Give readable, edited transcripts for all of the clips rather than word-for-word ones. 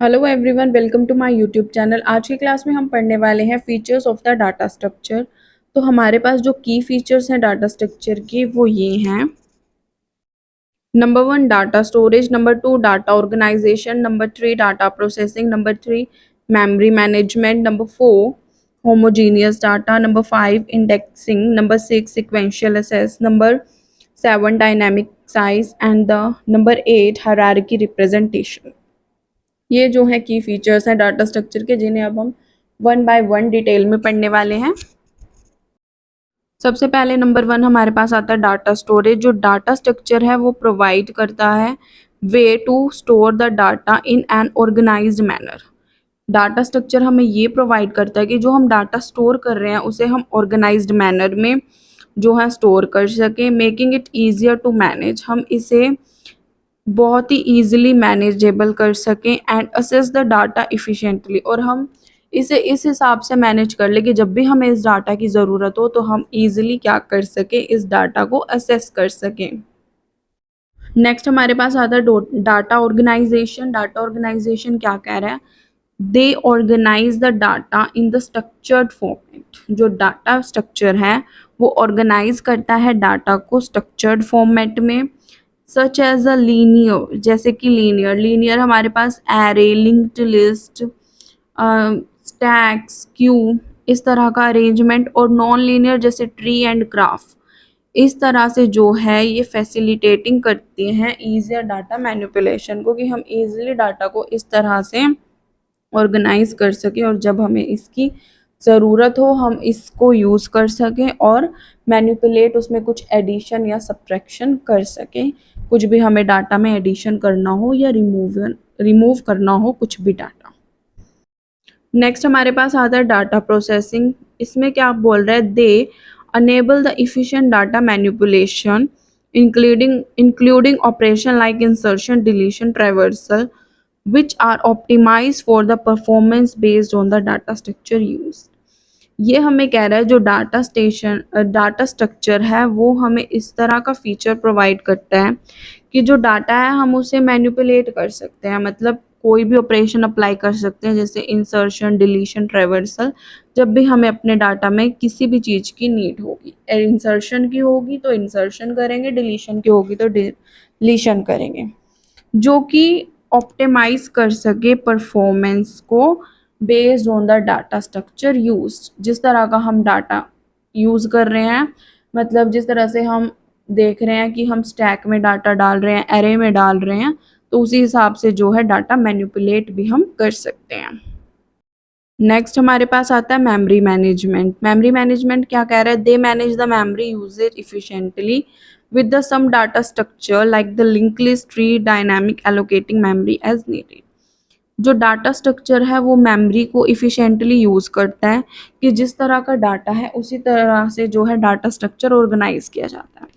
Hello everyone, welcome to my YouTube channel. आज की class में हम पढ़ने वाले हैं features of the data structure. तो हमारे पास जो की फीचर्स हैं डाटा स्ट्रक्चर के वो ये हैं। Number 1 data storage, number 2 data organisation, number 3 data processing, number 3 memory management, number 4 homogeneous data, number 5 indexing, number 6 sequential access, number 7 dynamic size and the number 8 hierarchy representation. ये जो है की features हैं data structure के, जिन्हें अब हम one by one detail में पढ़ने वाले हैं। सबसे पहले नंबर 1 हमारे पास आता है डाटा स्टोरेज। जो डाटा स्ट्रक्चर है वो प्रोवाइड करता है way to store the data in an organised manner. Data structure हमें ये प्रोवाइड करता है कि जो हम डाटा स्टोर कर रहे हैं उसे हम ऑर्गेनाइज्ड मैनर में जो है स्टोर कर सकें, making it easier to manage. हम इसे बहुत ही ईजिली मैनेजेबल कर सकें and access the data efficiently, और हम इसे इस हिसाब से मैनेज कर लें कि जब भी हमें इस डाटा की ज़रूरत हो तो हम ईजिली क्या कर सकें, इस डाटा को असेस कर सकें। नेक्स्ट हमारे पास आता है डाटा ऑर्गेनाइजेशन। डाटा ऑर्गेनाइजेशन क्या कह रहा है? They organise the data in the structured format. जो डाटा स्ट्रक्चर है वो ऑर्गेनाइज करता है डाटा को स्ट्रक्चर्ड फॉर्मेट में, सच एज अ लीनियर, जैसे कि लीनियर हमारे पास array, linked list, stacks, queue, इस तरह का अरेंजमेंट, और नॉन लीनियर जैसे ट्री एंड ग्राफ। इस तरह से जो है ये फैसिलिटेटिंग करती हैं ईजियर डाटा मैनिपुलेशन को, कि हम इजीली डाटा को इस तरह से ऑर्गेनाइज कर सकें और जब हमें इसकी ज़रूरत हो हम इसको यूज़ कर सकें और मैनिपुलेट, उसमें कुछ एडिशन या सब्ट्रैक्शन कर सकें। कुछ भी हमें डाटा में एडिशन करना हो या रिमूव करना हो कुछ भी डाटा। नेक्स्ट हमारे पास आता है डाटा प्रोसेसिंग। इसमें क्या आप बोल रहे हैं? They enable the efficient data manipulation including operation like insertion, deletion, traversal, which are optimized for the performance based on the data structure used। ये हमें कह रहा है जो डाटा स्ट्रक्चर है वो हमें इस तरह का फीचर प्रोवाइड करता है कि जो डाटा है हम उसे मैनिपुलेट कर सकते हैं, मतलब कोई भी ऑपरेशन अप्लाई कर सकते हैं, जैसे इंसर्शन, डिलीशन, ट्रावर्सल। जब भी हमें अपने डाटा में किसी भी चीज़ की नीड होगी, इंसर्शन की होगी तो इंसर्शन करेंगे, डिलीशन की होगी तो डिलीशन करेंगे, जो कि ऑप्टिमाइज कर सके परफॉर्मेंस को based on the data structure used. जिस तरह का हम डाटा यूज़ कर रहे हैं, मतलब जिस तरह से हम देख रहे हैं कि हम स्टैक में डाटा डाल रहे हैं, एरे में डाल रहे हैं, तो उसी हिसाब से जो है डाटा मैनिपुलेट भी हम कर सकते हैं। नेक्स्ट हमारे पास आता है मेमोरी मैनेजमेंट। मेमोरी मैनेजमेंट क्या कह रहा है? They manage the memory usage efficiently with the some data structure like the linked list, tree, dynamic allocating memory as needed। जो डाटा स्ट्रक्चर है वो मेमोरी को इफ़िशेंटली यूज़ करता है कि जिस तरह का डाटा है उसी तरह से जो है डाटा स्ट्रक्चर ऑर्गेनाइज किया जाता है।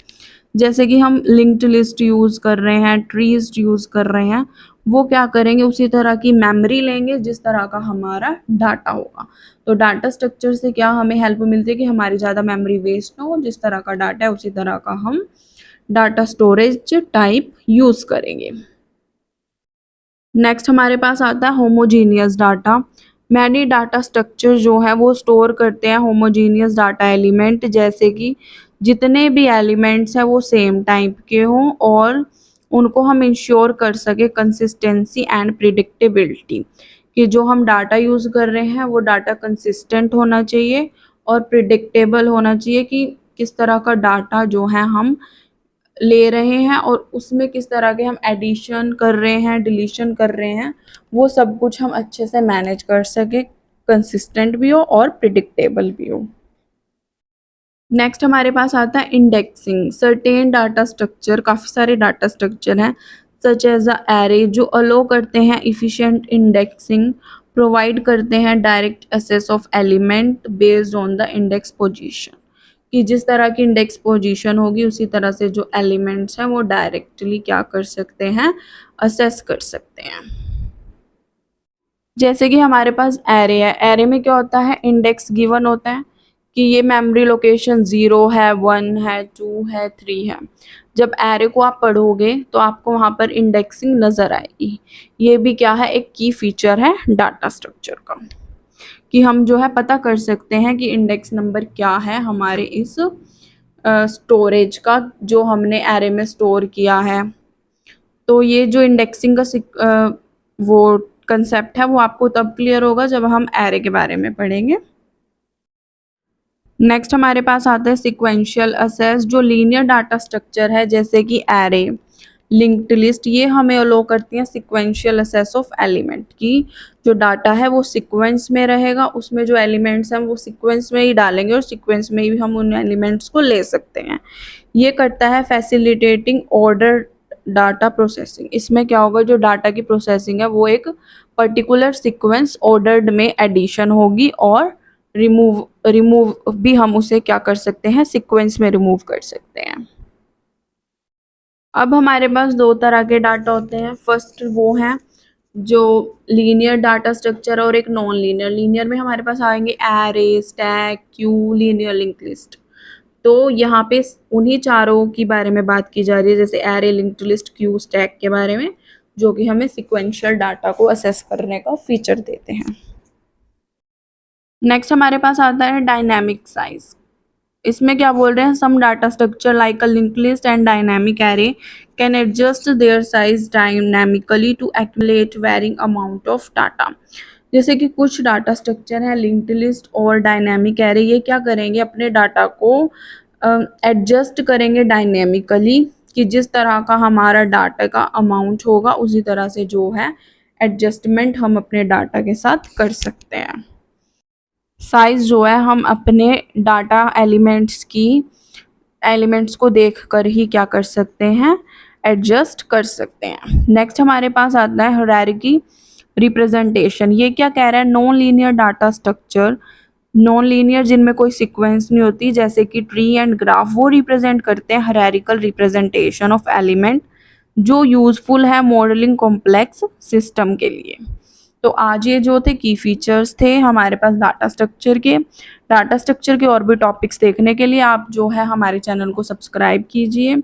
जैसे कि हम लिंक्ड लिस्ट यूज़ कर रहे हैं, ट्रीज यूज़ कर रहे हैं, वो क्या करेंगे, उसी तरह की मेमोरी लेंगे जिस तरह का हमारा डाटा होगा। तो डाटा स्ट्रक्चर से क्या हमें हेल्प मिलती है कि हमारी ज़्यादा मेमोरी वेस्ट ना हो, जिस तरह का डाटा है उसी तरह का हम डाटा स्टोरेज टाइप यूज़ करेंगे। नेक्स्ट हमारे पास आता है homogeneous data. Many data structure जो है वो स्टोर करते हैं होमोजीनियस डाटा एलिमेंट, जैसे कि जितने भी एलिमेंट्स हैं वो सेम टाइप के हों और उनको हम इंश्योर कर सके कंसिस्टेंसी एंड प्रिडिक्टेबिलिटी, कि जो हम डाटा यूज़ कर रहे हैं वो डाटा कंसिस्टेंट होना चाहिए और प्रिडिक्टेबल होना चाहिए, कि किस तरह का डाटा जो है हम ले रहे हैं और उसमें किस तरह के हम एडिशन कर रहे हैं, डिलीशन कर रहे हैं, वो सब कुछ हम अच्छे से मैनेज कर सके, कंसिस्टेंट भी हो और प्रिडिक्टेबल भी हो। नेक्स्ट हमारे पास आता है इंडेक्सिंग। सर्टेन डाटा स्ट्रक्चर, काफ़ी सारे डाटा स्ट्रक्चर हैं सच एज अ एरे, जो अलो करते हैं इफ़िशिएंट इंडेक्सिंग, प्रोवाइड करते हैं direct access of element based on the index position, कि जिस तरह की इंडेक्स पोजीशन होगी उसी तरह से जो एलिमेंट्स हैं वो डायरेक्टली क्या कर सकते हैं, असेस कर सकते हैं। जैसे कि हमारे पास एरे है, एरे में क्या होता है, इंडेक्स गिवन होता है कि ये मेमोरी लोकेशन 0 है, 1 है, 2 है, 3 है। जब एरे को आप पढ़ोगे तो आपको वहाँ पर इंडेक्सिंग नज़र आएगी। ये भी क्या है, एक की फीचर है डाटा स्ट्रक्चर का, कि हम जो है पता कर सकते हैं कि इंडेक्स नंबर क्या है हमारे इस स्टोरेज का जो हमने एरे में स्टोर किया है। तो ये जो इंडेक्सिंग का वो कंसेप्ट है वो आपको तब क्लियर होगा जब हम एरे के बारे में पढ़ेंगे। नेक्स्ट हमारे पास आता है सिक्वेंशियल असेस, जो लीनियर डाटा स्ट्रक्चर है जैसे कि एरे, लिंक्ड लिस्ट, ये हमें अलो करती हैं सिक्वेंशियल असेस ऑफ एलिमेंट की। जो डाटा है वो सीक्वेंस में रहेगा, उसमें जो एलिमेंट्स हैं वो सीक्वेंस में ही डालेंगे और सीक्वेंस में ही हम उन एलिमेंट्स को ले सकते हैं। ये करता है फैसिलिटेटिंग ऑर्डर डाटा प्रोसेसिंग। इसमें क्या होगा, जो डाटा की प्रोसेसिंग है वो एक पर्टिकुलर सीक्वेंस ऑर्डर्ड में एडिशन होगी, और रिमूव रिमूव भी हम उसे क्या कर सकते हैं, सीक्वेंस में रिमूव कर सकते हैं। अब हमारे पास दो तरह के डाटा होते हैं। फर्स्ट वो हैं जो लीनियर डाटा स्ट्रक्चर और एक नॉन लीनियर। लीनियर में हमारे पास आएंगे array, stack, Q, linear link list. तो यहाँ पे उन्हीं चारों के बारे में बात की जा रही है, जैसे array, linked list, Q, stack के बारे में, जो कि हमें सिक्वेंशियल डाटा को असेस करने का फीचर देते हैं। नेक्स्ट हमारे पास आता है डायनामिक साइज। इसमें क्या बोल रहे हैं, some data structure like a linked list and dynamic array can adjust their size dynamically to accumulate varying amount of data. जैसे कि कुछ डाटा स्ट्रक्चर है लिंक्ड लिस्ट और डायनामिक एरे, ये क्या करेंगे, अपने डाटा को एडजस्ट करेंगे डायनेमिकली, कि जिस तरह का हमारा डाटा का अमाउंट होगा उसी तरह से जो है एडजस्टमेंट हम अपने डाटा के साथ कर सकते हैं। साइज जो है हम अपने डाटा एलिमेंट्स को देख कर ही क्या कर सकते हैं, एडजस्ट कर सकते हैं। नेक्स्ट हमारे पास आता है हायरार्की रिप्रेजेंटेशन। ये क्या कह रहा है, non linear data structure, non linear जिनमें कोई सीक्वेंस नहीं होती जैसे कि ट्री एंड ग्राफ, वो रिप्रेजेंट करते हैं हायरार्किकल रिप्रेजेंटेशन ऑफ एलिमेंट, जो यूजफुल है मॉडलिंग कॉम्प्लेक्स सिस्टम के लिए। तो आज ये जो थे की फीचर्स थे हमारे पास डाटा स्ट्रक्चर के और भी टॉपिक्स देखने के लिए आप जो है हमारे चैनल को सब्सक्राइब कीजिए,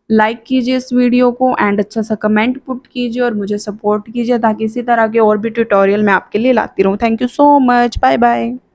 लाइक कीजिए इस वीडियो को, एंड अच्छा सा कमेंट पुट कीजिए और मुझे सपोर्ट कीजिए, ताकि इसी तरह के और भी ट्यूटोरियल मैं आपके लिए लाती रहूँ। Thank you so much, bye bye.